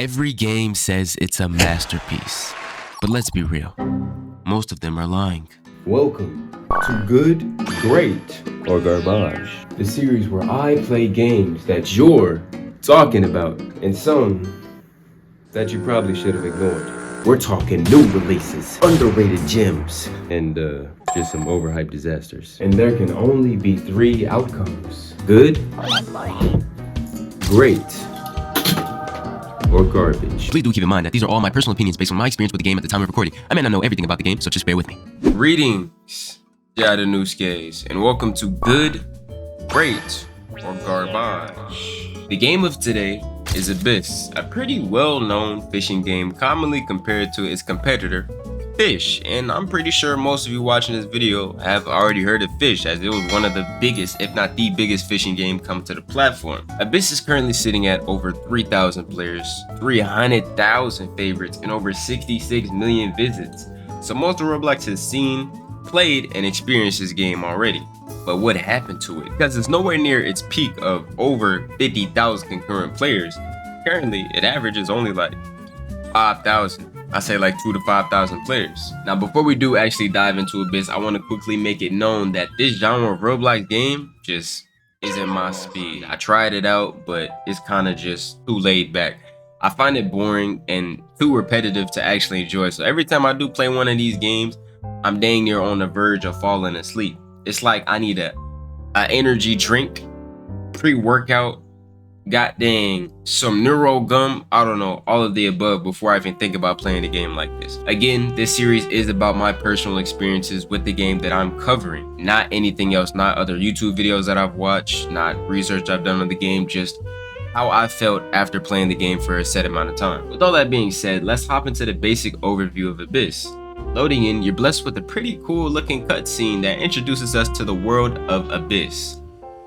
Every game says it's a masterpiece, but let's be real, most of them are lying. Welcome to Good, Great, or Garbage, the series where I play games that you're talking about and some that you probably should have ignored. We're talking new releases, underrated gems, and just some overhyped disasters. And there can only be three outcomes: good, great, or garbage. Please do keep in mind that these are all my personal opinions based on my experience with the game at the time of recording. I may not know everything about the game, so just bear with me. Greetings, Jadanewskis, and welcome to Good, Great, or Garbage. The game of today is Abyss, a pretty well-known fishing game commonly compared to its competitor, Fisch, and I'm pretty sure most of you watching this video have already heard of Fisch, as it was one of the biggest, if not the biggest fishing game come to the platform. Abyss is currently sitting at over 3,000 players, 300,000 favorites, and over 66 million visits. So most of Roblox has seen, played, and experienced this game already. But what happened to it? Because it's nowhere near its peak of over 50,000 concurrent players. Currently, it averages only like 5,000. I say like 2,000 to 5,000 players. Now, before we do actually dive into Abyss, I want to quickly make it known that this genre of Roblox game just isn't my speed. I tried it out, but it's kind of just too laid back. I find it boring and too repetitive to actually enjoy. So every time I do play one of these games, I'm dang near on the verge of falling asleep. It's like I need a energy drink, pre-workout, god dang, some neuro gum, I don't know, all of the above before I even think about playing a game like this. Again, this series is about my personal experiences with the game that I'm covering, not anything else, not other YouTube videos that I've watched, not research I've done on the game, just how I felt after playing the game for a set amount of time. With all that being said, let's hop into the basic overview of Abyss. Loading in, you're blessed with a pretty cool looking cutscene that introduces us to the world of Abyss.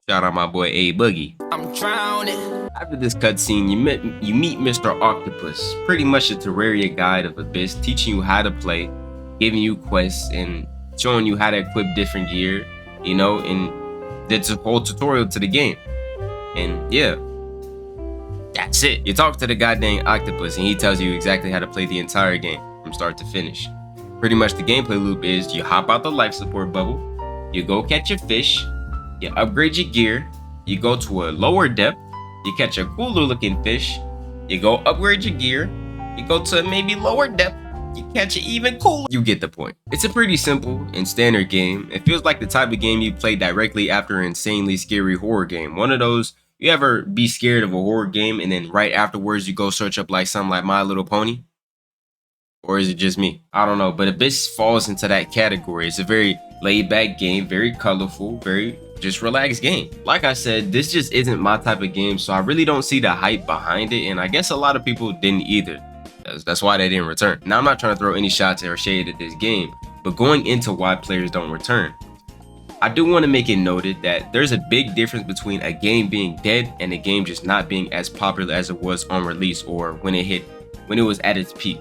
Shout out my boy A Boogie. I'm drowning. After this cutscene, you meet Mr. Octopus, pretty much a Terraria guide of Abyss, teaching you how to play, giving you quests, and showing you how to equip different gear, you know, and that's a whole tutorial to the game. And yeah, that's it. You talk to the goddamn octopus and he tells you exactly how to play the entire game from start to finish. Pretty much the gameplay loop is you hop out the life support bubble, you go catch a fish, you upgrade your gear, you go to a lower depth, you catch a cooler looking fish, you go upgrade your gear, you go to maybe lower depth, you catch it even cooler. You get the point. It's a pretty simple and standard game. It feels like the type of game you play directly after an insanely scary horror game. One of those, you ever be scared of a horror game and then right afterwards you go search up like something like My Little Pony? Or is it just me? I don't know, but Abyss falls into that category. It's a very laid back game, very colorful, very just relaxed game. Like I said, this just isn't my type of game, so I really don't see the hype behind it, and I guess a lot of people didn't either. That's why they didn't return. Now, I'm not trying to throw any shots or shade at this game, but going into why players don't return, I do want to make it noted that there's a big difference between a game being dead and a game just not being as popular as it was on release or when it was at its peak.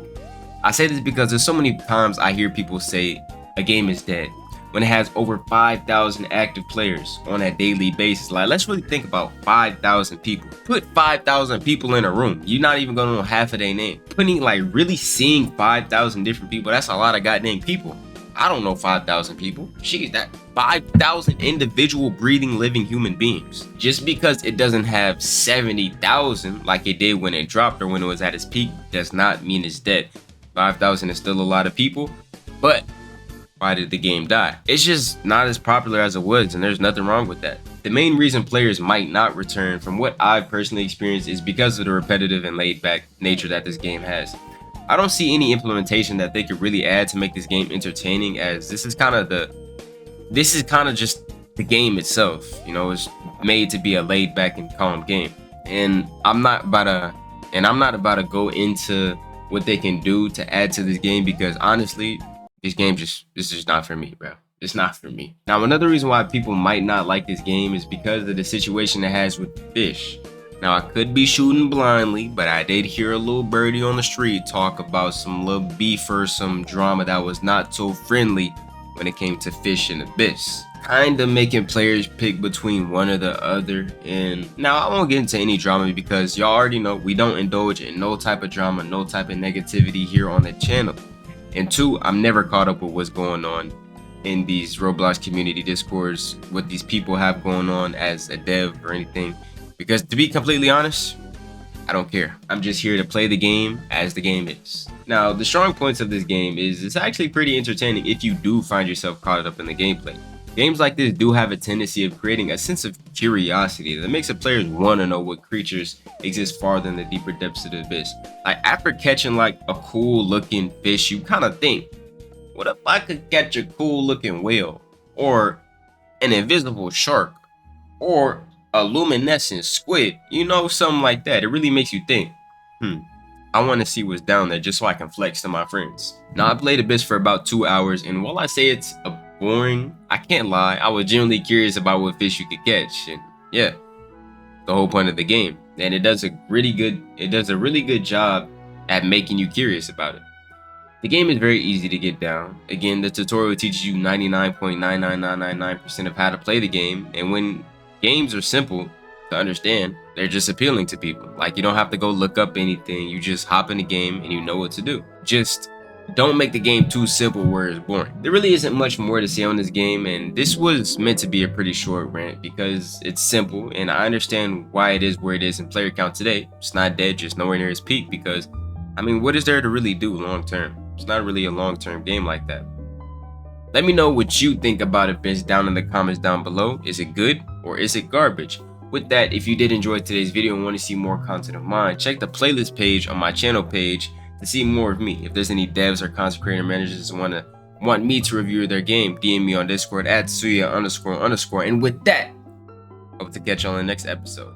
I say this because there's so many times I hear people say a game is dead when it has over 5,000 active players on a daily basis. Like, let's really think about 5,000 people. Put 5,000 people in a room. You're not even gonna know half of their name. Putting like really seeing 5,000 different people, that's a lot of goddamn people. I don't know 5,000 people. She's that 5,000 individual breathing living human beings. Just because it doesn't have 70,000 like it did when it dropped or when it was at its peak does not mean it's dead. 5,000 is still a lot of people, but why did the game die? It's just not as popular as it was, and there's nothing wrong with that. The main reason players might not return, from what I've personally experienced, is because of the repetitive and laid back nature that this game has. I don't see any implementation that they could really add to make this game entertaining, as this is kind of just the game itself. You know, it's made to be a laid back and calm game. And I'm not about to go into what they can do to add to this game, because honestly, this is just not for me, bro. It's not for me. Now, another reason why people might not like this game is because of the situation it has with Fisch. Now, I could be shooting blindly, but I did hear a little birdie on the street talk about some little beef or some drama that was not so friendly when it came to Fisch and Abyss. kind of making players pick between one or the other. And now I won't get into any drama because y'all already know we don't indulge in no type of drama, no type of negativity here on the channel. And two, I'm never caught up with what's going on in these Roblox community discords, what these people have going on as a dev or anything, because to be completely honest, I don't care. I'm just here to play the game as the game is. Now, the strong points of this game is it's actually pretty entertaining if you do find yourself caught up in the gameplay. Games like this do have a tendency of creating a sense of curiosity that makes the players want to know what creatures exist farther in the deeper depths of the abyss. Like after catching like a cool looking fish, you kind of think, what if I could catch a cool looking whale, or an invisible shark, or a luminescent squid, you know, something like that. It really makes you think, I want to see what's down there just so I can flex to my friends. Now, I played Abyss for about 2 hours, and while I say it's boring, I can't lie, I was genuinely curious about what fish you could catch, and yeah, the whole point of the game. And it does a really good job at making you curious about it. The game is very easy to get down. Again, the tutorial teaches you 99.99999% of how to play the game, and when games are simple to understand, they're just appealing to people. Like, you don't have to go look up anything, you just hop in the game and you know what to do. Just don't make the game too simple where it's boring. There really isn't much more to say on this game, and this was meant to be a pretty short rant because it's simple, and I understand why it is where it is in player count today. It's not dead, just nowhere near its peak, because I mean, what is there to really do long term? It's not really a long term game like that. Let me know what you think about Abyss down in the comments down below. Is it good or is it garbage? With that, if you did enjoy today's video and want to see more content of mine, check the playlist page on my channel page to see more of me. If there's any devs or content creator managers who want me to review their game, DM me on Discord at atsuya__. And with that, hope to catch you on the next episode.